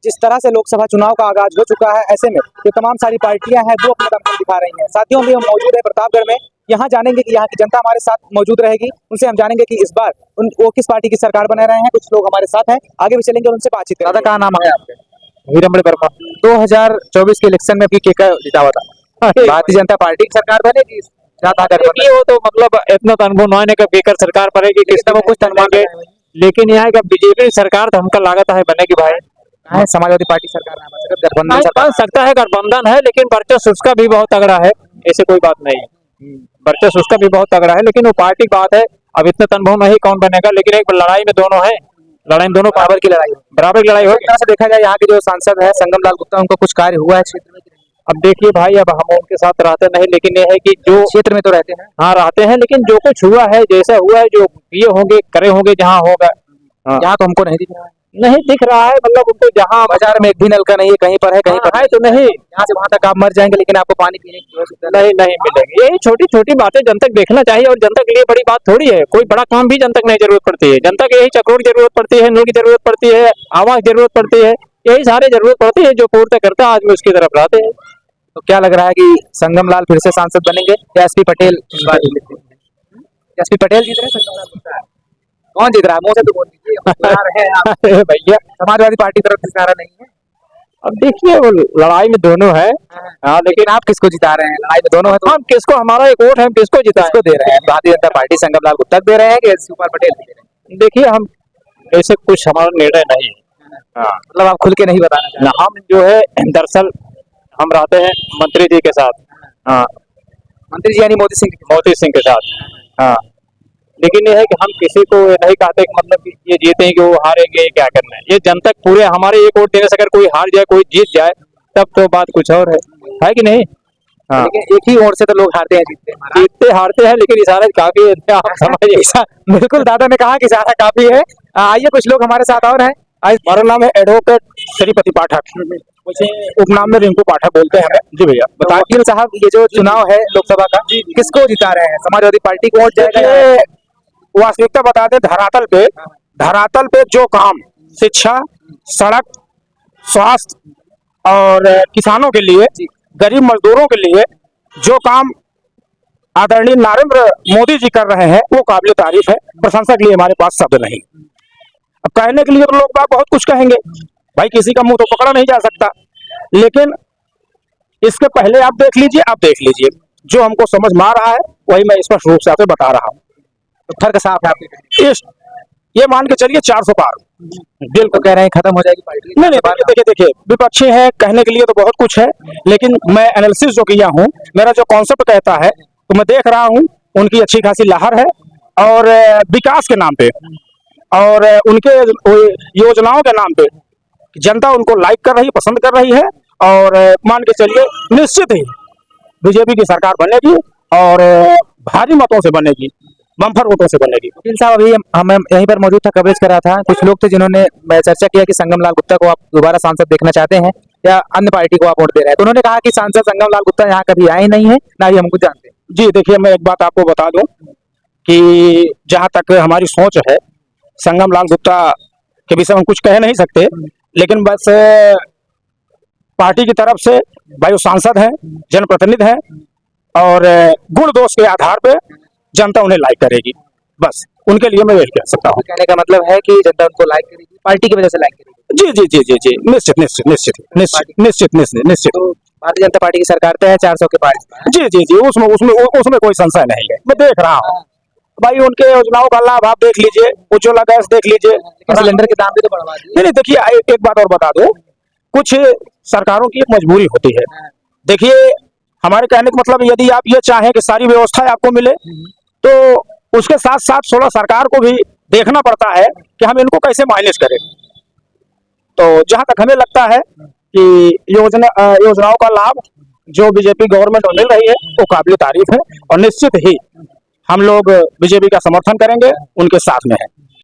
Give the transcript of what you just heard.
जिस तरह से लोकसभा चुनाव का आगाज हो चुका है, ऐसे में जो तमाम सारी पार्टियां हैं वो अपना दमखम दिखा रही हैं। साथियों, भी हम मौजूद है प्रतापगढ़ में। यहाँ जानेंगे कि यहाँ की जनता हमारे साथ मौजूद रहेगी। उनसे हम जानेंगे कि इस बार वो किस पार्टी की सरकार बना रहे हैं। कुछ लोग हमारे साथ हैं, आगे भी चलेंगे, उनसे बातचीत करेंगे। दादा, क्या नाम है आपका? वीरमणि वर्मा। 2024 के इलेक्शन में आपकी क्या जीता हुआ था? भारतीय जनता पार्टी की सरकार बनेगी? देखिए, वो तो मतलब इतना तो अनुभव नहीं है कि सरकार पड़ेगी किस तरह कुछ तनवाएंगे, लेकिन यहाँ का बीजेपी सरकार तो हमको लागत है बनेगी भाई। समाजवादी पार्टी सरकार गठबंधन बन सकता है, गठबंधन है, लेकिन वर्चस्व उसका भी बहुत तगड़ा है, ऐसे कोई बात नहीं है। वर्चस्व उसका भी बहुत तगड़ा है, लेकिन वो पार्टी की बात है। अब इतना अनुभव नहीं कौन बनेगा, लेकिन एक लड़ाई में दोनों है, लड़ाई में दोनों बराबर की लड़ाई होगी। से देखा जाए, यहाँ के जो सांसद है संगम लाल गुप्ता, उनको कुछ कार्य हुआ है क्षेत्र में? अब देखिए भाई, अब हम उनके साथ रहते नहीं, लेकिन ये है कि जो क्षेत्र में तो रहते हैं, हाँ रहते हैं, लेकिन जो कुछ हुआ है, जैसा हुआ है, जो ये होंगे करे होंगे जहाँ होगा। यहाँ तो हमको नहीं दिख रहा है। नहीं दिख रहा है, मतलब उनको जहाँ बाजार में एक भी नलका नहीं है, कहीं पर है, कहीं पर है तो नहीं। यहाँ से वहां तक आप मर जाएंगे, लेकिन आपको पानी पीने की नहीं मिलेगी। यही छोटी छोटी बातें जनता को देखना चाहिए, और जनता के लिए बड़ी बात थोड़ी है। कोई बड़ा काम भी जनता को नहीं जरूरत पड़ती है। जनता को यही चक्रों की जरूरत पड़ती है, नल की जरूरत पड़ती है, आवास की जरूरत पड़ती है, यही सारी जरूरत पड़ती है जो पूर्ति करता है। आदमी उसकी तरफ रहते हैं। तो क्या लग रहा है कि संगम लाल फिर से सांसद बनेंगे या एसपी पटेल? एसपी पटेल जीत रहे हैं, संगम लाल गुप्ता? कौन जीत रहा है? मुंह से तो बोल दीजिए भैया, समाजवादी पार्टी तरफ से सारा नहीं है। अब देखिए, वो लड़ाई में दोनों है। हाँ, लेकिन आप किसको जिता रहे हैं? लड़ाई में दोनों है तो हम किसको, हमारा एक वोट है, हम किसको जिता किसको दे रहे हैं? भारतीय जनता पार्टी संगम लाल गुप्ता दे रहे हैं कि एसपी पटेल दे रहे हैं? देखिए, हम ऐसे कुछ हमारा निर्णय नहीं है। हाँ, मतलब आप खुल के नहीं बताना चाहते? हम जो है दरअसल हम रहते हैं मंत्री जी के साथ। हाँ, मंत्री जी यानी मोदी सिंह के साथ। हाँ, लेकिन ये है कि हम किसी को नहीं कहते कि मतलब कि ये जीते हैं कि वो हारेंगे, क्या करना है। ये जनता पूरे हमारे एक वोट देने से अगर कोई हार जाए, कोई जीत जाए, तब तो बात कुछ और है कि नहीं? हाँ, लेकिन एक ही वोट से तो लोग हारते हैं, जीतते हारते हैं, लेकिन इशारा काफी है, आप समझिए। बिल्कुल, दादा ने कहा कि इशारा काफी है। आइए, कुछ लोग हमारे साथ और हैं। हमारा नाम है एडवोकेट श्रीपति पाठक, मुझे उपनाम में रिंकू पाठक बोलते हैं। जी भैया, बताइए साहब, ये जो चुनाव है लोकसभा का, किसको जिता रहे हैं? समाजवादी पार्टी को वोट जाएगा? वास्तविकता बता दें, धरातल पे जो काम शिक्षा, सड़क, स्वास्थ्य और किसानों के लिए, गरीब मजदूरों के लिए जो काम आदरणीय नरेंद्र मोदी जी कर रहे हैं, वो काबिल तारीफ है। प्रशंसा के लिए हमारे पास शब्द नहीं। अब कहने के लिए तो लोग बहुत कुछ कहेंगे भाई, किसी का मुंह तो पकड़ा नहीं जा सकता, लेकिन इसके पहले आप देख लीजिए, जो हमको समझ में आ रहा है वही मैं स्पष्ट रूप से आपसे बता रहा हूँ। तो फर्क साफ है आपके? ये मान के चलिए 400 पार। दिल को कह रहे हैं खत्म हो जाएगी पार्टी? नहीं, देखिए, विपक्षी है, कहने के लिए तो बहुत कुछ है, लेकिन मैं एनालिसिस जो किया हूँ, मेरा जो कॉन्सेप्ट कहता है, तो मैं देख रहा हूँ उनकी अच्छी खासी लहर है, और विकास के नाम पे और उनके योजनाओं के नाम पे जनता उनको लाइक कर रही, पसंद कर रही है, और मान के चलिए निश्चित ही बीजेपी की सरकार बनेगी, और भारी मतों से बनेगी, बम्पर वोटों से बनेगी। वकील साहब, अभी हम यहीं पर मौजूद था, कवरेज कर रहा था। कुछ लोग थे जिन्होंने चर्चा किया कि संगम लाल गुप्ता को आप दोबारा सांसद देखना चाहते हैं या अन्य पार्टी को आप वोट दे रहे हैं, तो उन्होंने कहा कि सांसद संगम लाल गुप्ता यहाँ कभी आए नहीं है, ना ही हमको जानते। जी देखिए, मैं एक बात आपको बता दूं कि जहां तक हमारी सोच है, संगम लाल गुप्ता के विषय में कुछ कह नहीं सकते, लेकिन बस पार्टी की तरफ से भाई वो सांसद हैं, जनप्रतिनिधि हैं, और गुण दोष के आधार पे जनता उन्हें लाइक करेगी। बस उनके लिए मैं यही कह सकता हूँ। कहने का मतलब है कि जनता उनको लाइक करेगी, पार्टी की वजह से लाइक करेगी? जी, निश्चित। तो भारतीय जनता पार्टी की सरकार तो है 400 के पार। जी, उसमें कोई संशय नहीं है। मैं देख रहा हूँ भाई, उनके योजनाओं का लाभ आप देख लीजिए, उज्ज्वला गैस देख लीजिए, सिलेंडर के दाम भी तो बढ़वा दिए। नहीं, देखिए, एक बात और बता दूं, कुछ सरकारों की एक मजबूरी होती है। देखिए, हमारे कहने का मतलब, यदि आप ये चाहें कि सारी व्यवस्थाएं आपको मिले, तो उसके साथ साथ थोड़ा सरकार को भी देखना पड़ता है कि हम इनको कैसे मैनेज करें। तो जहां तक हमें लगता है कि योजनाओं का लाभ जो बीजेपी गवर्नमेंट को मिल रही है, वो काबिल तारीफ है, और निश्चित ही हम लोग बीजेपी का समर्थन करेंगे, उनके साथ में है।